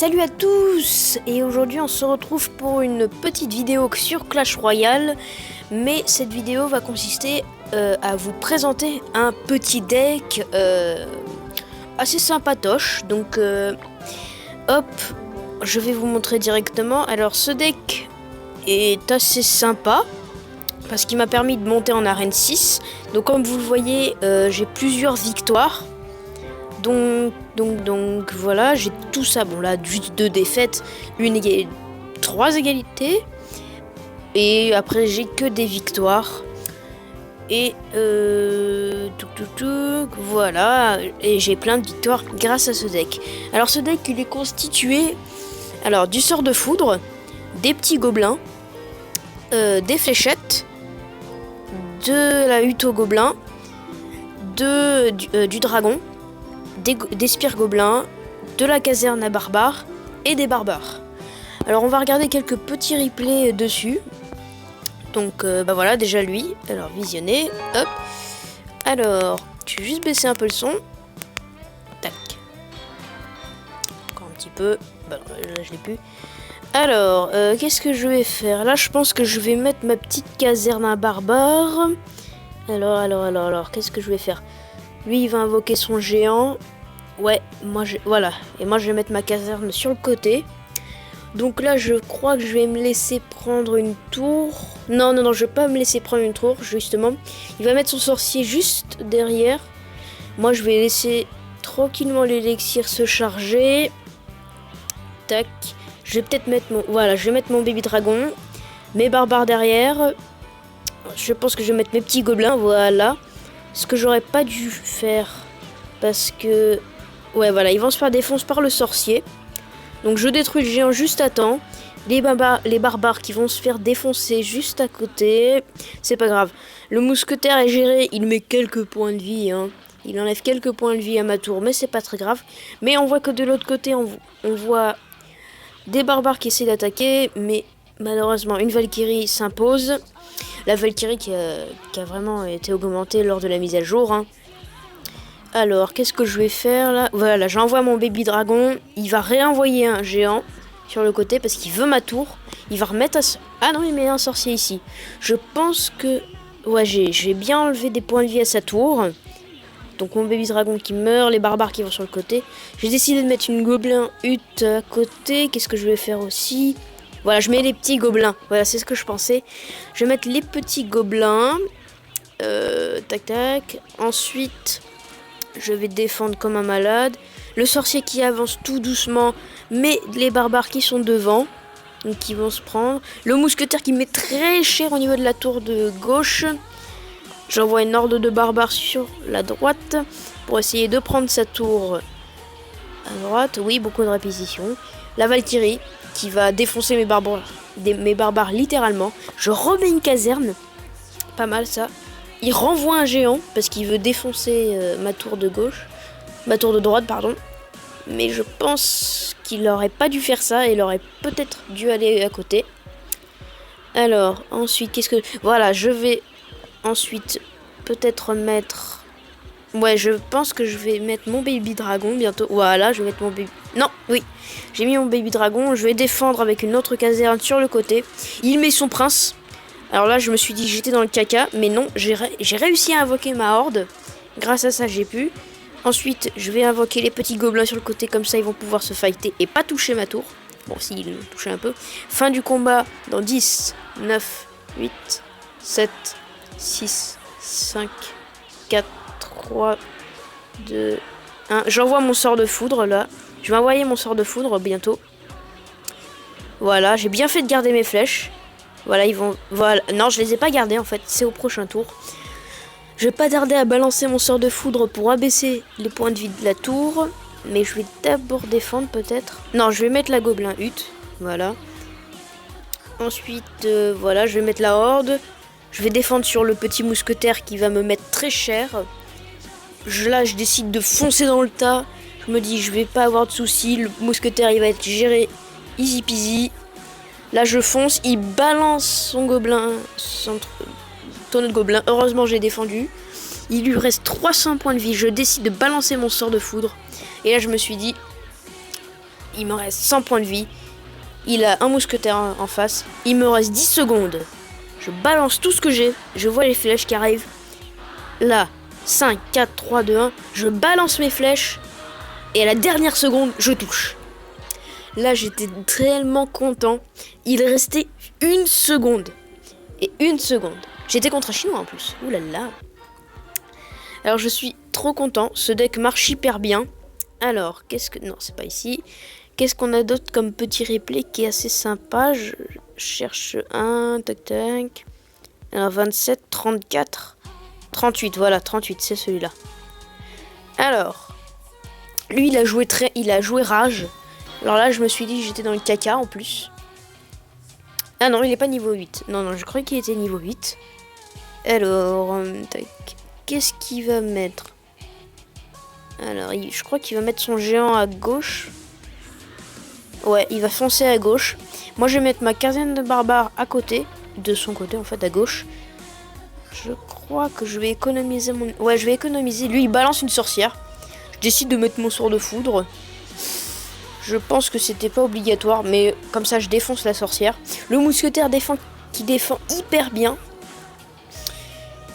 Salut à tous, et aujourd'hui on se retrouve pour une petite vidéo sur Clash Royale. Mais cette vidéo va consister à vous présenter un petit deck assez sympatoche. Donc hop, je vais vous montrer directement. Alors ce deck est assez sympa parce qu'il m'a permis de monter en arène 6. Donc comme vous le voyez, j'ai plusieurs victoires. Donc voilà, j'ai tout ça. Bon là, juste 2 défaites, 3 égalités. Et après, j'ai que des victoires. Et voilà. Et j'ai plein de victoires grâce à ce deck. Alors ce deck, il est constitué du sort de foudre, des petits gobelins, des fléchettes, de la hutte aux gobelins, du dragon, des spires gobelins, de la caserne à barbares et des barbares. Alors on va regarder quelques petits replays dessus. Donc voilà, déjà lui. Alors visionner, hop. Alors, je vais juste baisser un peu le son. Tac. Encore un petit peu. Bah, là je l'ai plus. Alors, qu'est-ce que je vais faire? Là je pense que je vais mettre ma petite caserne à barbares. Alors, qu'est-ce que je vais faire? Lui il va invoquer son géant. Ouais, voilà. Et moi je vais mettre ma caserne sur le côté. Donc là je crois que je vais me laisser prendre une tour. Non, je vais pas me laisser prendre une tour, justement. Il va mettre son sorcier juste derrière. Moi je vais laisser tranquillement l'élixir se charger. Tac. Je vais peut-être mettre je vais mettre mon baby dragon. Mes barbares derrière. Je pense que je vais mettre mes petits gobelins, voilà. Ce que j'aurais pas dû faire. Parce que... ouais, voilà, ils vont se faire défoncer par le sorcier. Donc je détruis le géant juste à temps. Les barbares qui vont se faire défoncer juste à côté. C'est pas grave. Le mousquetaire est géré, il met quelques points de vie. Il enlève quelques points de vie à ma tour, mais c'est pas très grave. Mais on voit que de l'autre côté, on voit des barbares qui essaient d'attaquer. Mais malheureusement, une Valkyrie s'impose. La Valkyrie qui a vraiment été augmentée lors de la mise à jour. Alors, qu'est-ce que je vais faire là? Voilà, j'envoie mon baby dragon. Il va réenvoyer un géant sur le côté parce qu'il veut ma tour. Il va remettre ah non, il met un sorcier ici. Je pense que... ouais, j'ai bien enlevé des points de vie à sa tour. Donc mon baby dragon qui meurt, les barbares qui vont sur le côté. J'ai décidé de mettre une gobelin hutte à côté. Qu'est-ce que je vais faire aussi? Voilà, je mets les petits gobelins. Voilà, c'est ce que je pensais. Je vais mettre les petits gobelins. Tac. Ensuite... je vais défendre comme un malade. Le sorcier qui avance tout doucement, mais les barbares qui sont devant, donc qui vont se prendre. Le mousquetaire qui met très cher au niveau de la tour de gauche. J'envoie une horde de barbares sur la droite pour essayer de prendre sa tour à droite. Oui, beaucoup de répétitions. La Valkyrie qui va défoncer mes barbares littéralement. Je remets une caserne. Pas mal ça. Il renvoie un géant parce qu'il veut défoncer ma tour de gauche. Ma tour de droite, pardon. Mais je pense qu'il aurait pas dû faire ça. Il aurait peut-être dû aller à côté. Alors, ensuite, qu'est-ce que... voilà, je vais ensuite peut-être mettre... ouais, je pense que je vais mettre mon baby dragon bientôt. Voilà, je vais mettre mon baby... non, oui. J'ai mis mon baby dragon. Je vais défendre avec une autre caserne sur le côté. Il met son prince. Alors là, je me suis dit que j'étais dans le caca, mais non, j'ai réussi à invoquer ma horde. Grâce à ça, j'ai pu. Ensuite, je vais invoquer les petits gobelins sur le côté, comme ça, ils vont pouvoir se fighter et pas toucher ma tour. Bon, s'ils me touchaient un peu. Fin du combat dans 10, 9, 8, 7, 6, 5, 4, 3, 2, 1. J'envoie mon sort de foudre, là. Je vais envoyer mon sort de foudre bientôt. Voilà, j'ai bien fait de garder mes flèches. Voilà, ils vont... voilà. Non, je les ai pas gardés en fait, c'est au prochain tour. Je vais pas tarder à balancer mon sort de foudre pour abaisser les points de vie de la tour. Mais je vais d'abord défendre peut-être. Non, je vais mettre la gobelin hutte. Voilà. Ensuite, voilà, je vais mettre la horde. Je vais défendre sur le petit mousquetaire qui va me mettre très cher. Là, je décide de foncer dans le tas. Je me dis, je vais pas avoir de soucis. Le mousquetaire, il va être géré easy peasy. Là je fonce, il balance son gobelin, son tonneau de gobelin. Heureusement j'ai défendu. Il lui reste 300 points de vie. Je décide de balancer mon sort de foudre. Et là je me suis dit, il me reste 100 points de vie. Il a un mousquetaire en face. Il me reste 10 secondes. Je balance tout ce que j'ai. Je vois les flèches qui arrivent. Là, 5, 4, 3, 2, 1. Je balance mes flèches. Et à la dernière seconde, je touche. Là, j'étais tellement content. Il restait une seconde. Et une seconde. J'étais contre un Chinois en plus. Ouh là là. Alors, je suis trop content. Ce deck marche hyper bien. Alors, qu'est-ce que... Non, c'est pas ici. Qu'est-ce qu'on a d'autre comme petit replay qui est assez sympa? Je cherche un. Tac, tac. Alors, 27, 34, 38. Voilà, 38, c'est celui-là. Alors, lui, il a joué Rage. Alors là, je me suis dit, j'étais dans le caca en plus. Ah non, il est pas niveau 8. Non, je croyais qu'il était niveau 8. Alors, tac. Qu'est-ce qu'il va mettre? Alors, je crois qu'il va mettre son géant à gauche. Ouais, il va foncer à gauche. Moi, je vais mettre ma caserne de barbares à côté. De son côté, en fait, à gauche. Je crois que je vais économiser mon... Ouais, je vais économiser. Lui, il balance une sorcière. Je décide de mettre mon sort de foudre. Je pense que c'était pas obligatoire, mais comme ça, je défonce la sorcière. Le mousquetaire qui défend hyper bien.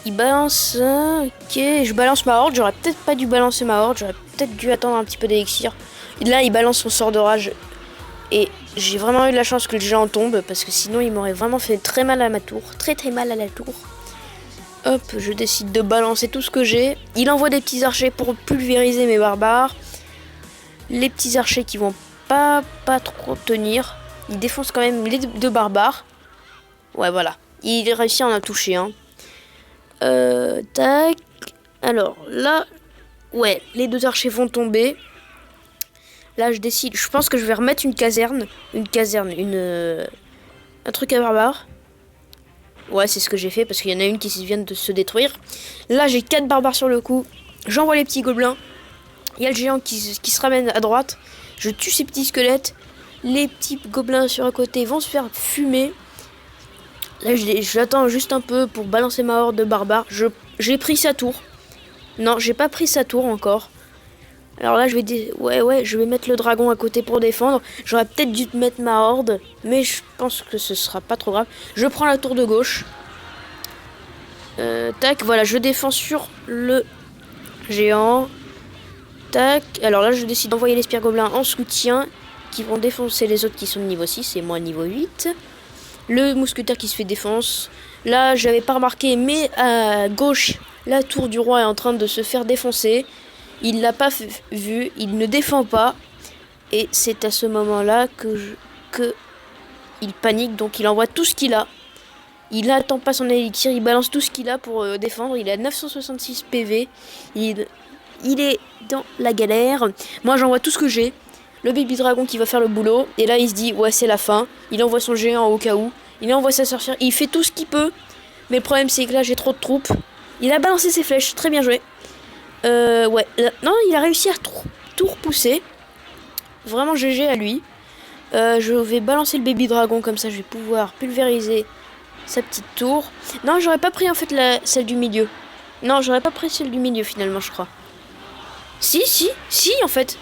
Il balance... Ok, je balance ma horde. J'aurais peut-être pas dû balancer ma horde. J'aurais peut-être dû attendre un petit peu d'élixir. Là, il balance son sort de rage. Et j'ai vraiment eu de la chance que le géant tombe. Parce que sinon, il m'aurait vraiment fait très mal à ma tour. Très mal à la tour. Hop, je décide de balancer tout ce que j'ai. Il envoie des petits archers pour pulvériser mes barbares. Les petits archers qui vont pas trop tenir. Il défonce quand même les deux barbares. Ouais, voilà. Il réussit à en toucher un. Tac. Alors, là... Ouais, les deux archers vont tomber. Là, je décide... Je pense que je vais remettre une caserne. Un truc à barbares. Ouais, c'est ce que j'ai fait parce qu'il y en a une qui vient de se détruire. Là, j'ai 4 barbares sur le coup. J'envoie les petits gobelins. Il y a le géant qui se ramène à droite. Je tue ces petits squelettes. Les petits gobelins sur un côté vont se faire fumer. Là, j'attends juste un peu pour balancer ma horde de barbares. J'ai pris sa tour. Non, j'ai pas pris sa tour encore. Alors là, je vais mettre le dragon à côté pour défendre. J'aurais peut-être dû mettre ma horde, mais je pense que ce sera pas trop grave. Je prends la tour de gauche. Tac, voilà, je défends sur le géant. Tac, alors là, je décide d'envoyer les spires gobelins en soutien, qui vont défoncer les autres qui sont de niveau 6 et moi niveau 8. Le mousquetaire qui se fait défense. Là, j'avais pas remarqué, mais à gauche, la tour du roi est en train de se faire défoncer. Il l'a pas vu, il ne défend pas. Et c'est à ce moment-là que il panique, donc il envoie tout ce qu'il a. Il n'attend pas son élixir, il balance tout ce qu'il a pour défendre. Il a 966 PV. Il est dans la galère. Moi, j'envoie tout ce que j'ai. Le baby dragon qui va faire le boulot. Et là, il se dit, ouais, c'est la fin. Il envoie son géant au cas où. Il envoie sa sorcière. Il fait tout ce qu'il peut. Mais le problème, c'est que là, j'ai trop de troupes. Il a balancé ses flèches. Très bien joué. Ouais. Non, il a réussi à tout repousser. Vraiment GG à lui. Je vais balancer le baby dragon. Comme ça, je vais pouvoir pulvériser sa petite tour. Non, j'aurais pas pris en fait celle du milieu. Non, j'aurais pas pris celle du milieu finalement, je crois. Si, en fait.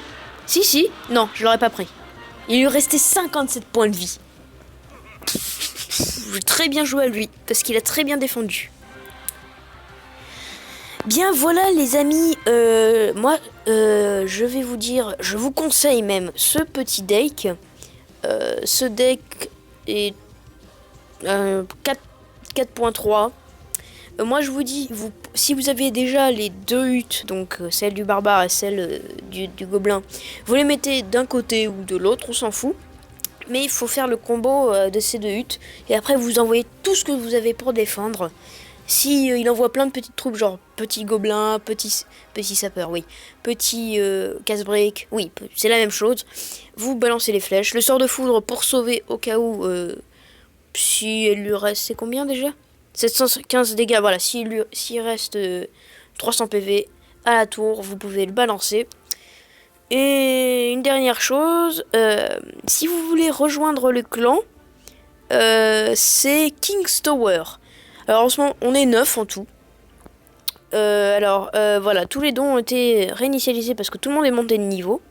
Si. Non, je l'aurais pas pris. Il lui restait 57 points de vie. J'ai très bien joué à lui, parce qu'il a très bien défendu. Bien, voilà les amis. Moi, je vais vous dire, je vous conseille même ce petit deck. Ce deck est 4.3. Moi je vous dis, si vous avez déjà les deux huttes, donc celle du barbare et celle du gobelin, vous les mettez d'un côté ou de l'autre, on s'en fout. Mais il faut faire le combo de ces deux huttes. Et après vous envoyez tout ce que vous avez pour défendre. Si il envoie plein de petites troupes, genre petit gobelin, petit sapeur, oui, petit casse-brique, oui, c'est la même chose. Vous balancez les flèches, le sort de foudre pour sauver au cas où, si il lui reste, c'est combien déjà ? 715 dégâts, voilà, s'il reste 300 PV à la tour, vous pouvez le balancer. Et une dernière chose, si vous voulez rejoindre le clan, c'est King's Tower. Alors en ce moment, on est 9 en tout. Voilà, tous les dons ont été réinitialisés parce que tout le monde est monté de niveau.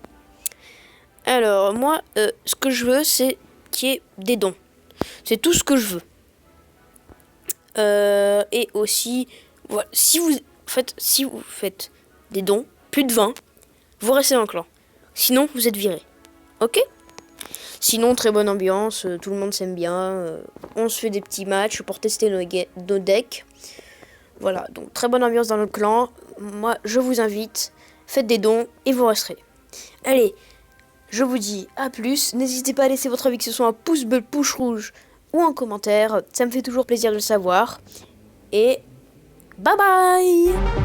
Alors, moi, ce que je veux, c'est qu'il y ait des dons. C'est tout ce que je veux. Et aussi, voilà, si vous faites des dons, plus de 20, vous restez dans le clan. Sinon, vous êtes viré. Ok? Sinon, très bonne ambiance, tout le monde s'aime bien. On se fait des petits matchs pour tester nos decks. Voilà, donc très bonne ambiance dans le clan. Moi, je vous invite, faites des dons et vous resterez. Allez, je vous dis à plus. N'hésitez pas à laisser votre avis, que ce soit un pouce bleu, pouce rouge ou en commentaire. Ça me fait toujours plaisir de le savoir. Et bye bye!